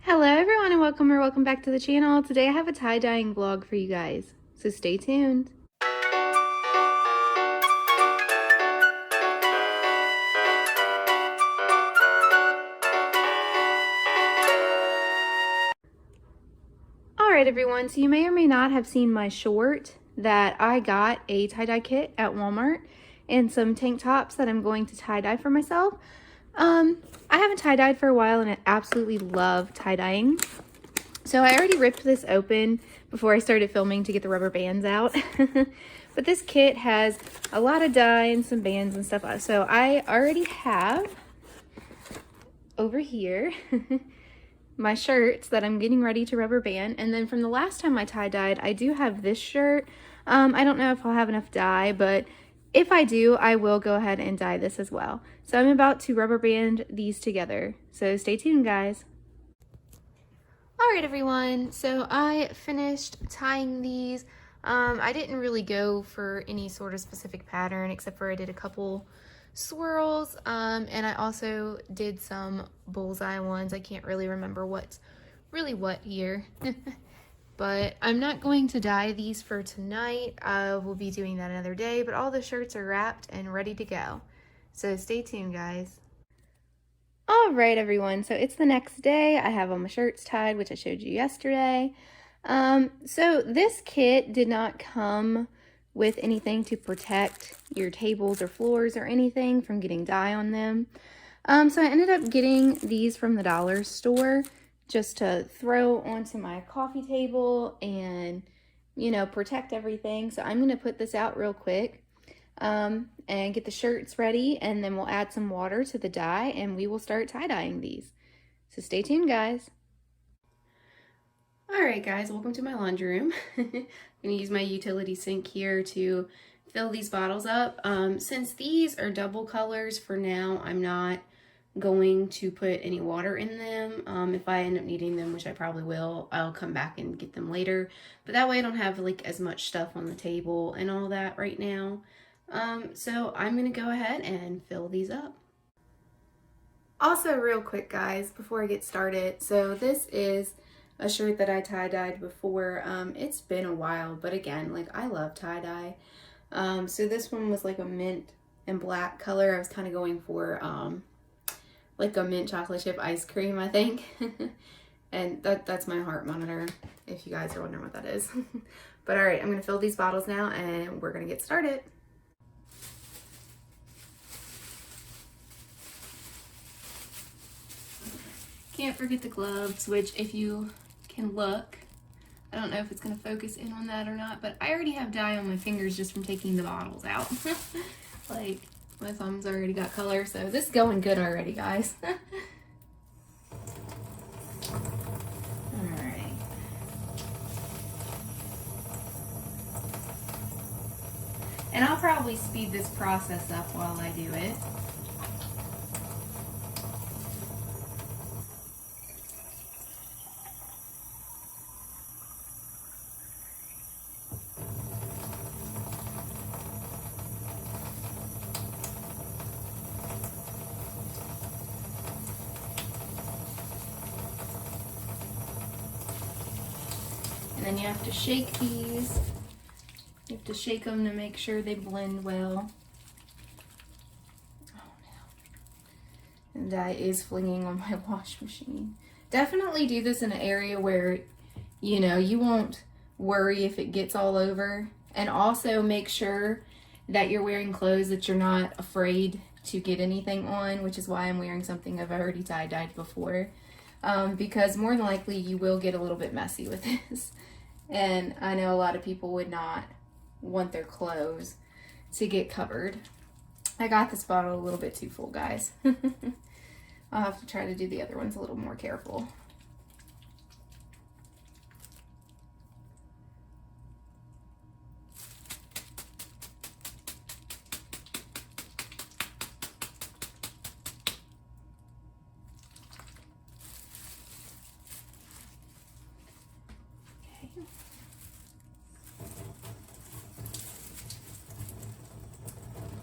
Hello everyone and welcome back to the channel. Today I have a tie-dyeing vlog for you guys, so stay tuned. Alright everyone, so you may or may not have seen my short that I got a tie-dye kit at Walmart and some tank tops that I'm going to tie-dye for myself. I haven't tie-dyed for a while and I absolutely love tie-dyeing. So I already ripped this open before I started filming to get the rubber bands out. But this kit has a lot of dye and some bands and stuff. So I already have over here my shirts that I'm getting ready to rubber band. And then from the last time I tie-dyed, I do have this shirt. I don't know if I'll have enough dye, but if I do, I will go ahead and dye this as well. So I'm about to rubber band these together. So stay tuned, guys. Alright everyone, so I finished tying these. I didn't really go for any sort of specific pattern except for I did a couple swirls, and I also did some bullseye ones. I can't really remember what's really what here. But I'm not going to dye these for tonight. We'll be doing that another day, but all the shirts are wrapped and ready to go. So stay tuned, guys. Alright everyone, so it's the next day. I have all my shirts tied, which I showed you yesterday. So this kit did not come with anything to protect your tables or floors or anything from getting dye on them. So I ended up getting these from the dollar store just to throw onto my coffee table and, you know, protect everything. So I'm going to put this out real quick. And get the shirts ready, and then we'll add some water to the dye and we will start tie-dyeing these. So stay tuned, guys. Alright guys, welcome to my laundry room. I'm going to use my utility sink here to fill these bottles up. Since these are double colors for now, I'm not going to put any water in them. If I end up needing them, which I probably will, I'll come back and get them later. But that way I don't have like as much stuff on the table and all that right now. So I'm going to go ahead and fill these up. Also, real quick guys, before I get started, so this is a shirt that I tie-dyed before. It's been a while, but again, like I love tie-dye. So this one was like a mint and black color. I was kind of going for like a mint chocolate chip ice cream, I think. And that's my heart monitor, if you guys are wondering what that is. But all right, I'm going to fill these bottles now and we're going to get started. Can't forget the gloves, which if you can look, I don't know if it's going to focus in on that or not, but I already have dye on my fingers just from taking the bottles out. Like, my thumb's already got color, so this is going good already, guys. Alright. And I'll probably speed this process up while I do it. And then you have to shake these. You have to shake them to make sure they blend well. Oh no. And dye is flinging on my wash machine. Definitely do this in an area where, you know, you won't worry if it gets all over. And also make sure that you're wearing clothes that you're not afraid to get anything on, which is why I'm wearing something I've already tie-dyed before. Because more than likely you will get a little bit messy with this. And I know a lot of people would not want their clothes to get covered. I got this bottle a little bit too full, guys. I'll have to try to do the other ones a little more careful.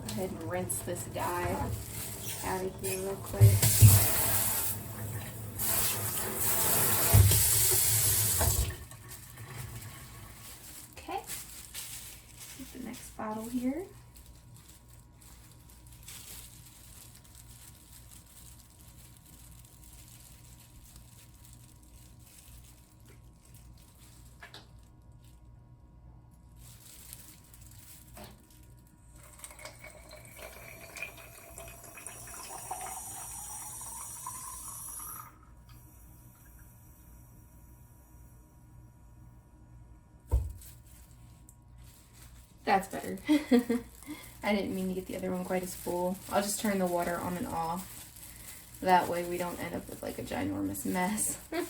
Go ahead and rinse this dye out of here real quick. here. That's better. I didn't mean to get the other one quite as full. I'll just turn the water on and off. That way we don't end up with like a ginormous mess. Okay.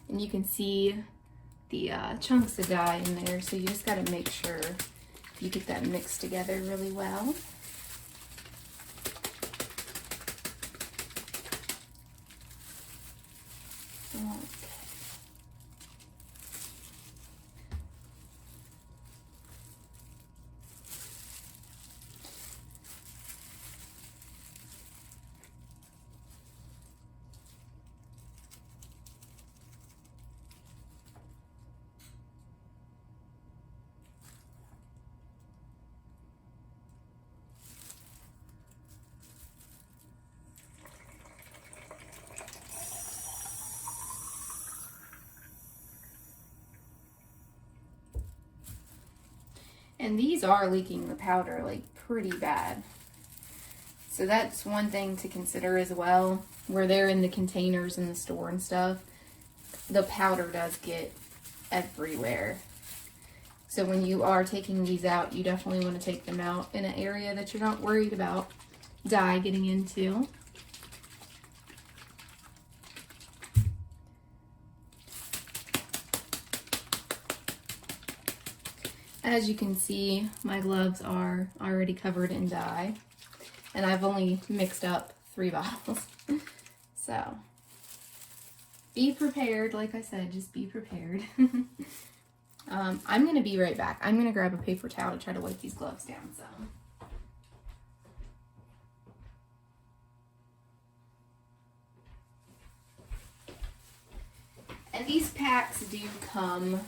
And you can see the chunks of dye in there, so you just got to make sure you get that mixed together really well. And these are leaking the powder like pretty bad. So that's one thing to consider as well. Where they're in the containers in the store and stuff, the powder does get everywhere. So when you are taking these out, you definitely want to take them out in an area that you're not worried about dye getting into. As you can see, my gloves are already covered in dye, and I've only mixed up 3 bottles. So, be prepared. Like I said, just be prepared. I'm going to be right back. I'm going to grab a paper towel to try to wipe these gloves down some. And these packs do come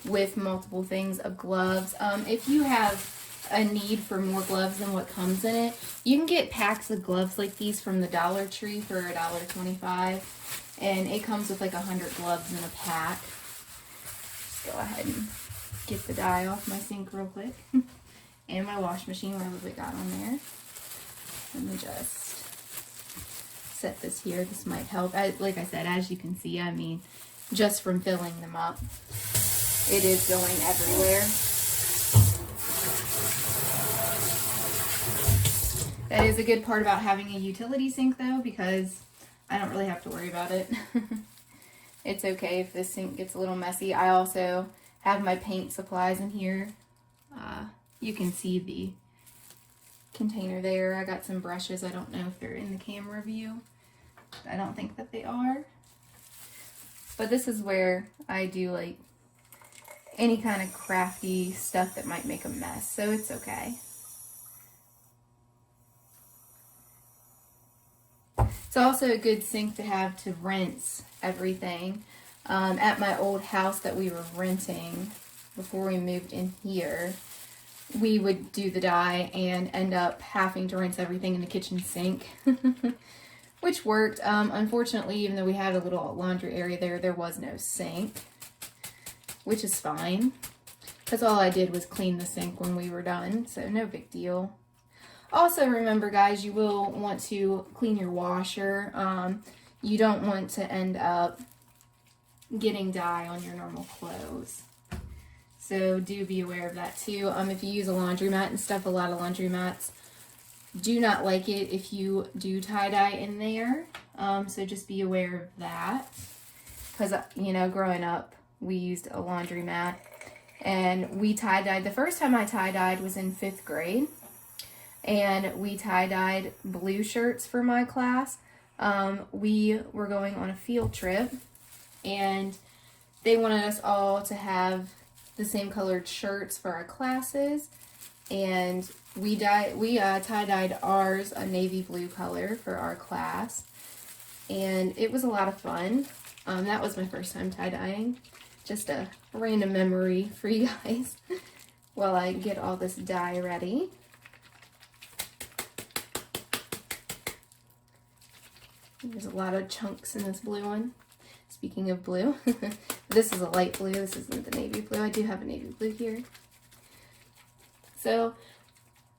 with multiple things of gloves. If you have a need for more gloves than what comes in it, you can get packs of gloves like these from the Dollar Tree for $1.25, and it comes with like 100 gloves in a pack. Just go ahead and get the dye off my sink real quick and my wash machine, whatever we got on there. Let me just set this here. This might help. Like I said, as you can see, I mean, just from filling them up, it is going everywhere. That is a good part about having a utility sink though, because I don't really have to worry about it. It's okay if this sink gets a little messy. I also have my paint supplies in here. You can see the container there. I got some brushes. I don't know if they're in the camera view. I don't think that they are. But this is where I do like any kind of crafty stuff that might make a mess, so it's okay. It's also a good sink to have to rinse everything. At my old house that we were renting before we moved in here, we would do the dye and end up having to rinse everything in the kitchen sink, which worked. Unfortunately, even though we had a little laundry area there, there was no sink, which is fine, because all I did was clean the sink when we were done, so no big deal. Also, remember guys, you will want to clean your washer. You don't want to end up getting dye on your normal clothes. So do be aware of that too. If you use a laundromat and stuff, a lot of laundromats do not like it if you do tie-dye in there. So just be aware of that. Because, you know, growing up, we used a laundromat and we tie-dyed. The first time I tie-dyed was in 5th grade. And we tie-dyed blue shirts for my class. We were going on a field trip, and they wanted us all to have the same colored shirts for our classes, and we tie-dyed ours a navy blue color for our class, and it was a lot of fun. That was my first time tie-dyeing. Just a random memory for you guys while I get all this dye ready. There's a lot of chunks in this blue one. Speaking of blue, this is a light blue. This isn't the navy blue. I do have a navy blue here. So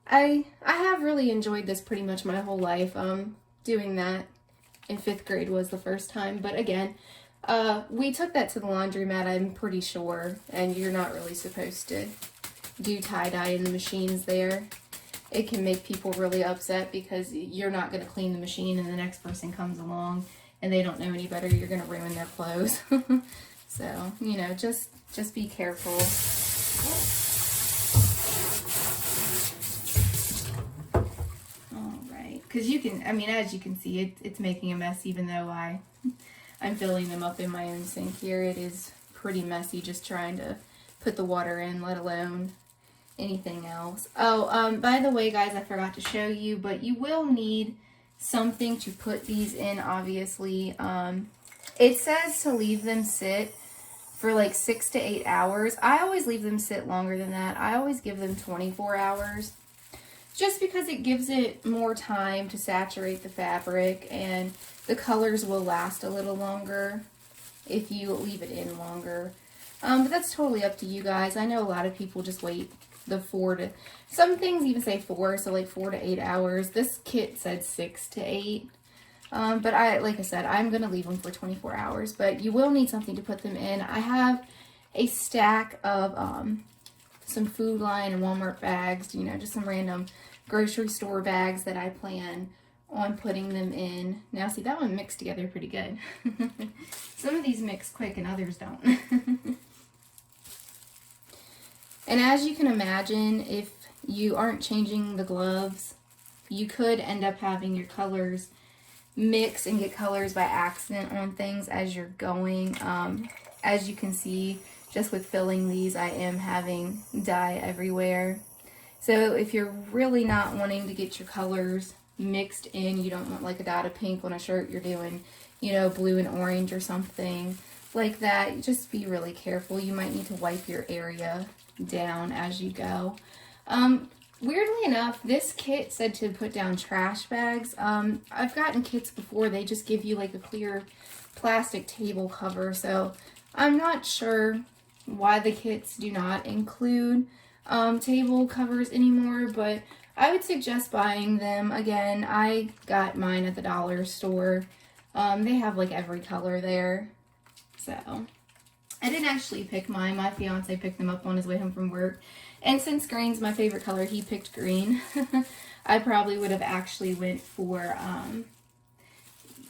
I have really enjoyed this pretty much my whole life. Doing that in 5th grade was the first time, but again, we took that to the laundromat, I'm pretty sure, and you're not really supposed to do tie-dye in the machines there. It can make people really upset because you're not going to clean the machine and the next person comes along and they don't know any better. You're going to ruin their clothes. So, you know, just be careful. All right. Because you can, I mean, as you can see, it's making a mess even though I'm filling them up in my own sink here. It is pretty messy just trying to put the water in, let alone anything else. Oh, by the way, guys, I forgot to show you, but you will need something to put these in, obviously. It says to leave them sit for like 6 to 8 hours. I always leave them sit longer than that. I always give them 24 hours just because it gives it more time to saturate the fabric and the colors will last a little longer if you leave it in longer. But that's totally up to you guys. I know a lot of people just wait the 4 to, some things even say 4, so like 4 to 8 hours. This kit said 6 to 8. But like I said, I'm going to leave them for 24 hours, but you will need something to put them in. I have a stack of some Food Lion and Walmart bags, you know, just some random grocery store bags that I plan on putting them in. Now see, that one mixed together pretty good. Some of these mix quick and others don't. And as you can imagine, if you aren't changing the gloves, you could end up having your colors mix and get colors by accident on things as you're going. As you can see, just with filling these, I am having dye everywhere. So if you're really not wanting to get your colors mixed in, you don't want like a dot of pink on a shirt, you're doing, you know, blue and orange or something like that, just be really careful. You might need to wipe your area down as you go. Weirdly enough, this kit said to put down trash bags. I've gotten kits before, they just give you like a clear plastic table cover, so I'm not sure why the kits do not include table covers anymore, but I would suggest buying them. Again, I got mine at the dollar store. They have like every color there, so I didn't actually pick mine. My fiance picked them up on his way home from work. And since green's my favorite color, he picked green. I probably would have actually went for,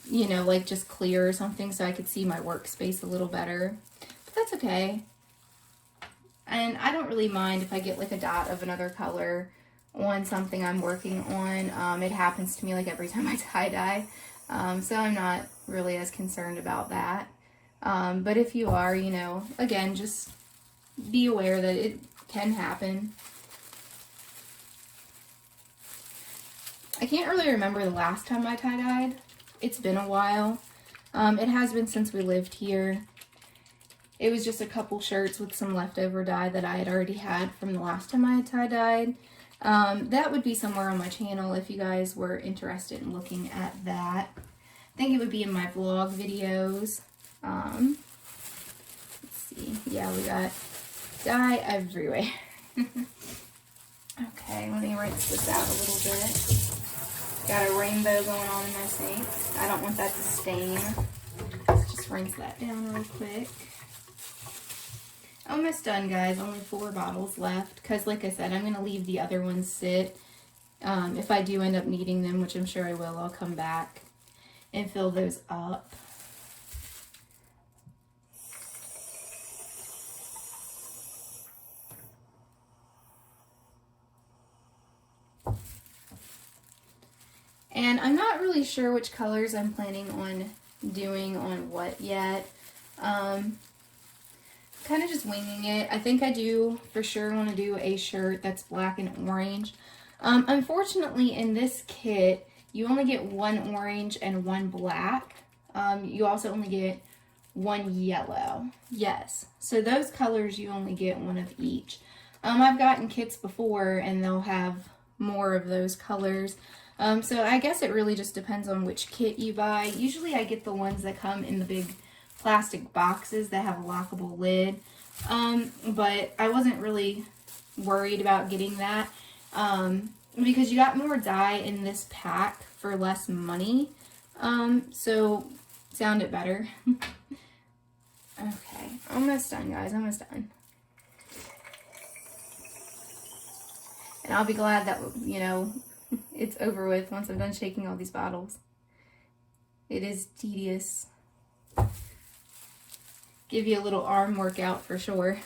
you know, like just clear or something so I could see my workspace a little better. But that's okay. And I don't really mind if I get like a dot of another color on something I'm working on. It happens to me like every time I tie-dye. So I'm not really as concerned about that. But if you are, you know, again, just be aware that it can happen. I can't really remember the last time I tie-dyed. It's been a while. It has been since we lived here. It was just a couple shirts with some leftover dye that I had already had from the last time I had tie-dyed. That would be somewhere on my channel if you guys were interested in looking at that. I think it would be in my vlog videos. Let's see. Yeah, we got dye everywhere. Okay, let me rinse this out a little bit. Got a rainbow going on in my sink. I don't want that to stain. Let's just rinse that down real quick. Almost done, guys. Only 4 bottles left. Because, like I said, I'm going to leave the other ones sit. If I do end up needing them, which I'm sure I will, I'll come back and fill those up. And I'm not really sure which colors I'm planning on doing on what yet. Kind of just winging it. I think I do for sure want to do a shirt that's black and orange. Unfortunately, in this kit, you only get 1 orange and 1 black. You also only get one yellow. Yes, so those colors you only get one of each. I've gotten kits before and they'll have more of those colors. So I guess it really just depends on which kit you buy. Usually I get the ones that come in the big plastic boxes that have a lockable lid. But I wasn't really worried about getting that because you got more dye in this pack for less money. So sounded better. Okay, almost done, guys, almost done. And I'll be glad that, you know, it's over with once I'm done shaking all these bottles. It is tedious. Give you a little arm workout for sure.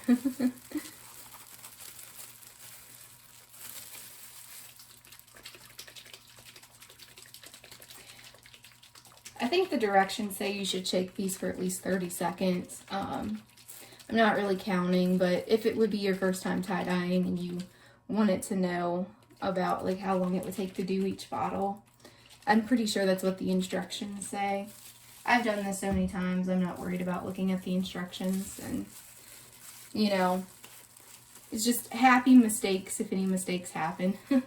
I think the directions say you should shake these for at least 30 seconds. I'm not really counting, but if it would be your first time tie-dyeing and you wanted to know about like how long it would take to do each bottle, I'm pretty sure that's what the instructions say. I've done this so many times, I'm not worried about looking at the instructions, and you know, it's just happy mistakes if any mistakes happen. A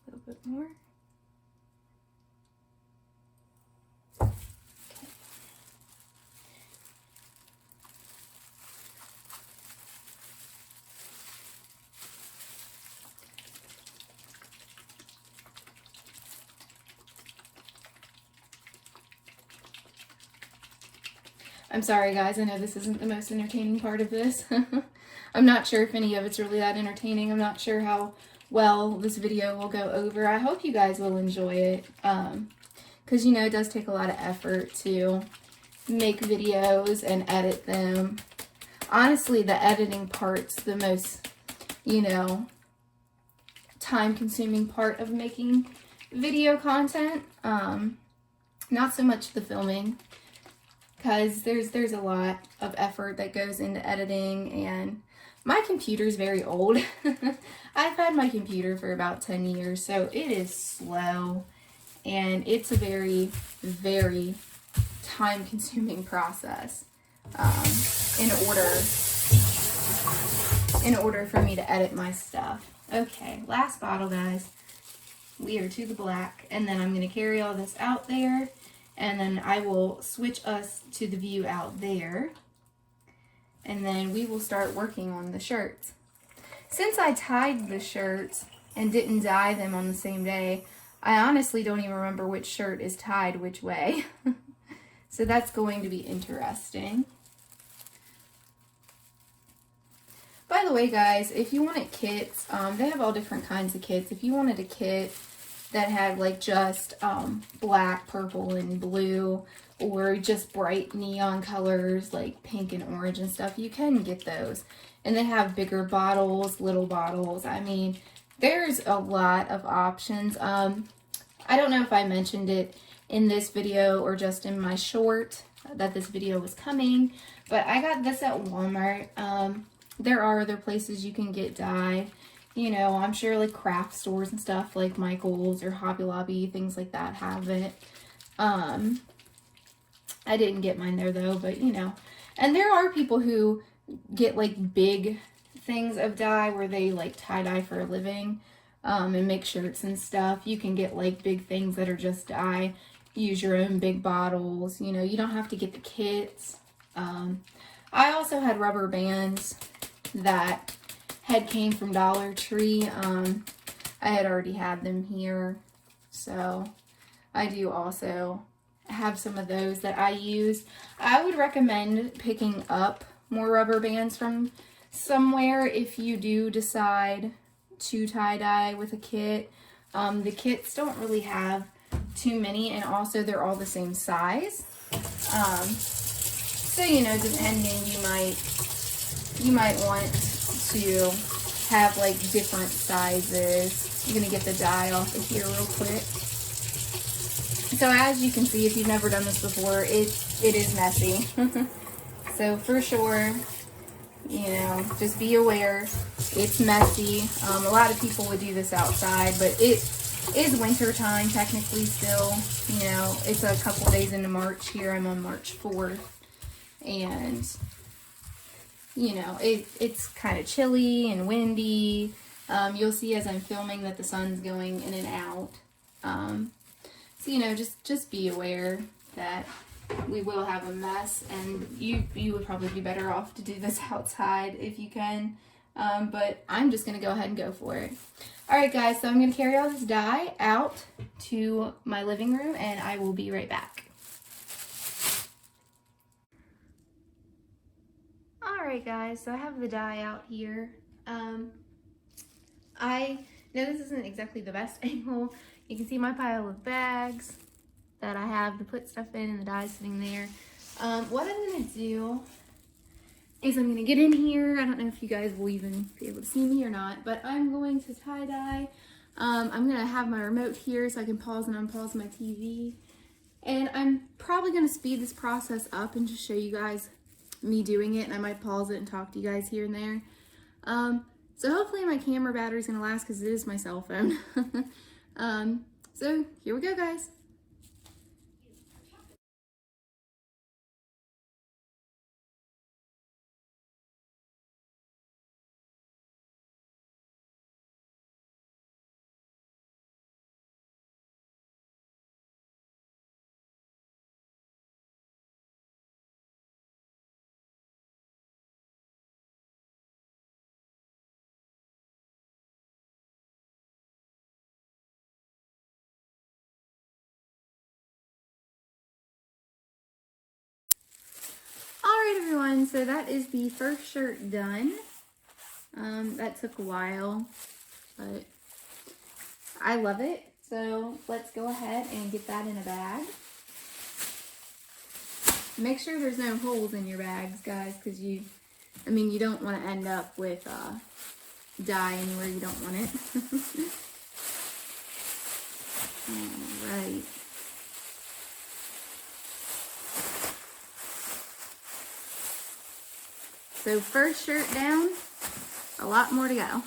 little bit more. I'm sorry guys, I know this isn't the most entertaining part of this. I'm not sure if any of it's really that entertaining. I'm not sure how well this video will go over. I hope you guys will enjoy it. Because you know, it does take a lot of effort to make videos and edit them. Honestly, the editing part's the most, you know, time-consuming part of making video content. Not so much the filming, because there's a lot of effort that goes into editing, and my computer's very old. I've had my computer for about 10 years, so it is slow, and it's a very, very time-consuming process in order for me to edit my stuff. Okay, last bottle, guys. We are to the black, and then I'm going to carry all this out there, and then I will switch us to the view out there, and then we will start working on the shirts. Since I tied the shirts and didn't dye them on the same day, I honestly don't even remember which shirt is tied which way. So that's going to be interesting. By the way, guys, if you wanted kits, they have all different kinds of kits. If you wanted a kit that had like just black, purple, and blue, or just bright neon colors like pink and orange and stuff, you can get those. And they have bigger bottles, little bottles. I mean, there's a lot of options. I don't know if I mentioned it in this video or just in my short that this video was coming, but I got this at Walmart. There are other places you can get dye. You know, I'm sure like craft stores and stuff like Michael's or Hobby Lobby, things like that have it. I didn't get mine there though, but you know. And there are people who get like big things of dye where they like tie-dye for a living and make shirts and stuff. You can get like big things that are just dye. Use your own big bottles. You know, you don't have to get the kits. I also had rubber bands that came from Dollar Tree. I had already had them here, so I do also have some of those that I use. I would recommend picking up more rubber bands from somewhere if you do decide to tie-dye with a kit. The kits don't really have too many, and also they're all the same size. So you know, depending, you might want to have like different sizes. I'm gonna get the dye off of here real quick. So as you can see, if you've never done this before, it is messy. So for sure, you know, just be aware. It's messy. A lot of people would do this outside, but it is winter time technically still. You know, it's a couple days into March here. I'm on March 4th. And, you know, it's kind of chilly and windy. You'll see as I'm filming that the sun's going in and out. So, you know, just be aware that we will have a mess, and you would probably be better off to do this outside if you can. But I'm just going to go ahead and go for it. Alright guys, so I'm going to carry all this dye out to my living room, and I will be right back. Alright guys, so I have the dye out here. I know this isn't exactly the best angle. You can see my pile of bags that I have to put stuff in, and the dye sitting there. What I'm going to do is I'm going to get in here. I don't know if you guys will even be able to see me or not, but I'm going to tie-dye. I'm going to have my remote here so I can pause and unpause my TV. And I'm probably going to speed this process up and just show you guys me doing it, and I might pause it and talk to you guys here and there. So hopefully my camera battery is going to last because it is my cell phone. So here we go, guys. Alright everyone, so that is the first shirt done. That took a while, but I love it. So let's go ahead and get that in a bag. Make sure there's no holes in your bags, guys, because you don't want to end up with dye anywhere you don't want it. Alright. So first shirt down, a lot more to go.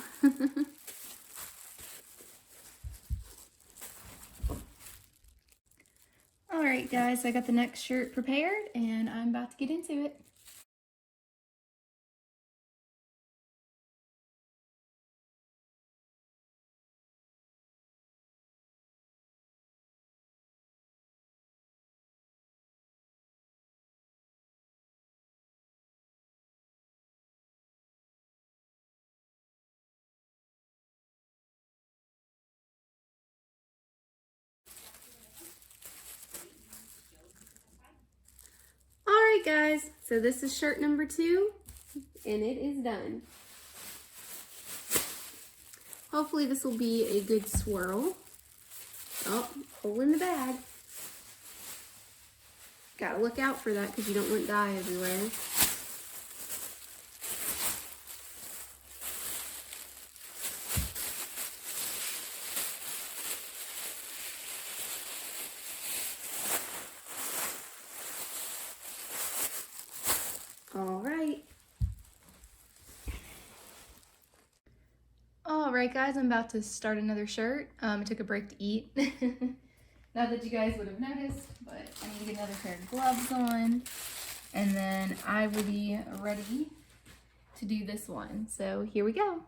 Alright guys, I got the next shirt prepared and I'm about to get into it. Alright guys, so this is shirt number 2 and it is done. Hopefully this will be a good swirl. Oh, hole in the bag. Gotta look out for that because you don't want dye everywhere. Alright guys, I'm about to start another shirt. I took a break to eat. Not that you guys would have noticed, but I need to get another pair of gloves on. And then I will be ready to do this one. So here we go.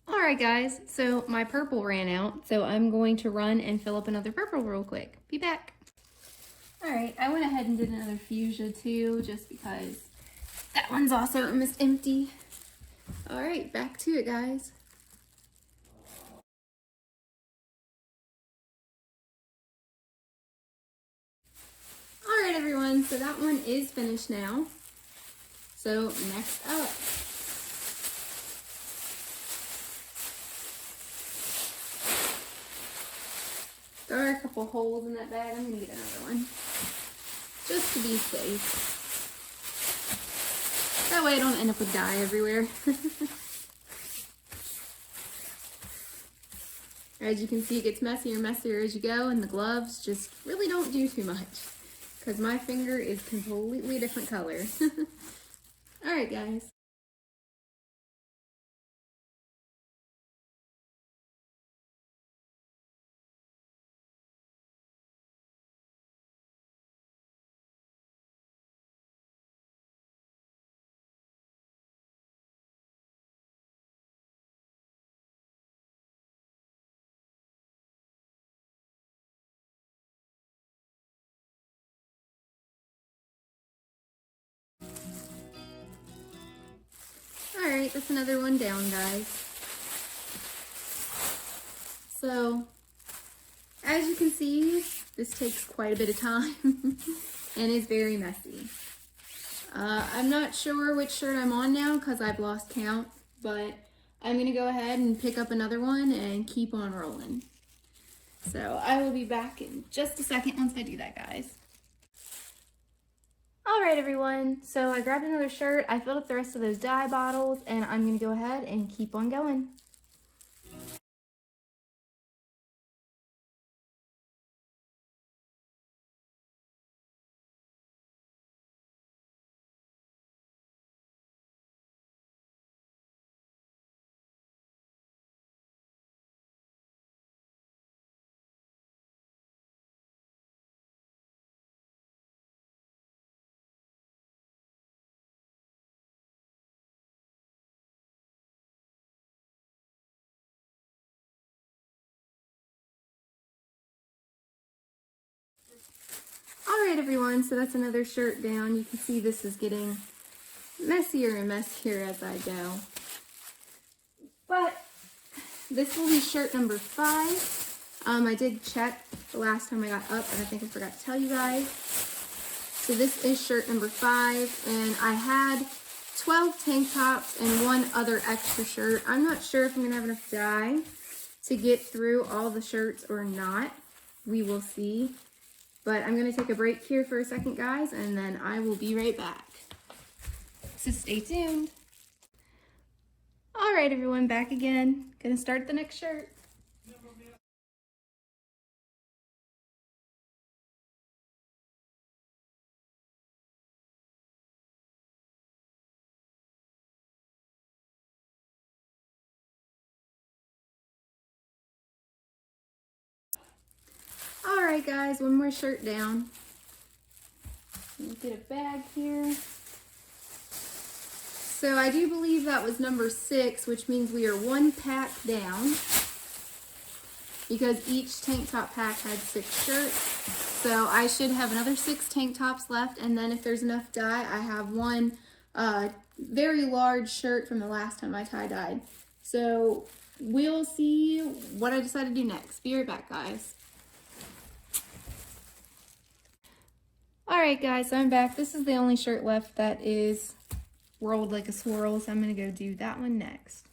Alright guys, so my purple ran out, so I'm going to run and fill up another purple real quick. Be back. Alright, I went ahead and did another fuchsia too, just because that one's also almost empty. Alright, back to it guys. Alright everyone, so that one is finished now. So next up, a couple holes in that bag. I'm gonna get another one just to be safe. That way I don't end up with dye everywhere. As you can see, it gets messier and messier as you go, and the gloves just really don't do too much because my finger is completely different color. All right, guys. All right, that's another one down, guys. So, as you can see, this takes quite a bit of time and is very messy. I'm not sure which shirt I'm on now because I've lost count, but I'm gonna go ahead and pick up another one and keep on rolling. So I will be back in just a second once I do that, guys. All right, everyone, so I grabbed another shirt, I filled up the rest of those dye bottles, and I'm gonna go ahead and keep on going. All right, everyone, so that's another shirt down. You can see this is getting messier and messier as I go. But this will be shirt number 5. I did check the last time I got up, and I think I forgot to tell you guys. So this is shirt number 5, and I had 12 tank tops and one other extra shirt. I'm not sure if I'm gonna have enough dye to get through all the shirts or not. We will see. But I'm gonna take a break here for a second, guys, and then I will be right back. So stay tuned. All right, everyone, back again. Gonna start the next shirt. All right, guys, one more shirt down. Let me get a bag here. So I do believe that was number 6, which means we are 1 pack down because each tank top pack had 6 shirts. So I should have another 6 tank tops left, and then if there's enough dye, I have one very large shirt from the last time I tie-dyed. So we'll see what I decide to do next. Be right back, guys. All right, guys, so I'm back. This is the only shirt left that is rolled like a swirl, so I'm gonna go do that one next.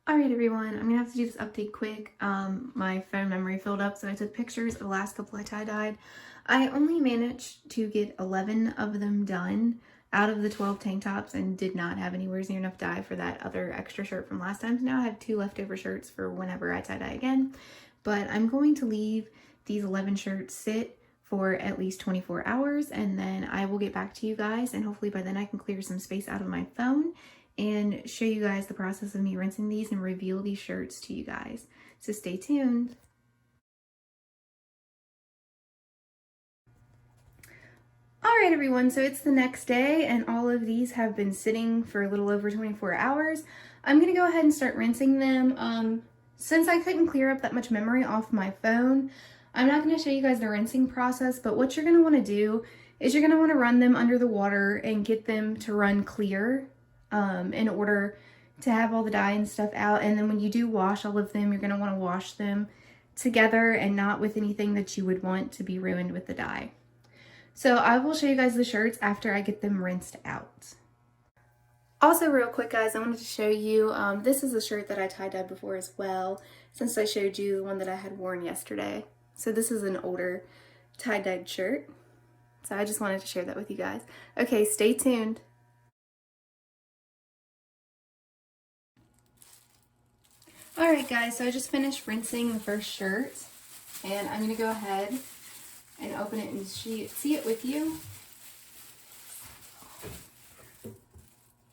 All right, everyone, I'm gonna have to do this update quick. My phone memory filled up, so I took pictures of the last couple I tie-dyed. I only managed to get 11 of them done out of the 12 tank tops and did not have anywhere near enough dye for that other extra shirt from last time. So now I have 2 leftover shirts for whenever I tie-dye again. But I'm going to leave these 11 shirts sit for at least 24 hours, and then I will get back to you guys, and hopefully by then I can clear some space out of my phone and show you guys the process of me rinsing these and reveal these shirts to you guys. So stay tuned. All right, everyone, so it's the next day and all of these have been sitting for a little over 24 hours. I'm gonna go ahead and start rinsing them. Since I couldn't clear up that much memory off my phone, I'm not gonna show you guys the rinsing process, but what you're gonna wanna do is you're gonna wanna run them under the water and get them to run clear in order to have all the dye and stuff out. And then when you do wash all of them, you're gonna wanna wash them together and not with anything that you would want to be ruined with the dye. So I will show you guys the shirts after I get them rinsed out. Also real quick guys, I wanted to show you, this is a shirt that I tie-dyed before as well, since I showed you the one that I had worn yesterday. So this is an older tie-dyed shirt. So I just wanted to share that with you guys. Okay, stay tuned. Alright guys, so I just finished rinsing the first shirt, and I'm going to go ahead and open it and see it with you.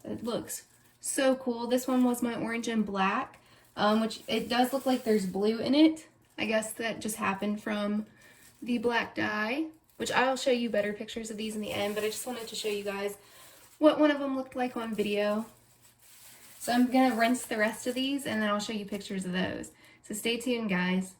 It looks so cool. This one was my orange and black, which it does look like there's blue in it. I guess that just happened from the black dye, which I'll show you better pictures of these in the end, but I just wanted to show you guys what one of them looked like on video. So I'm gonna rinse the rest of these and then I'll show you pictures of those. So stay tuned guys.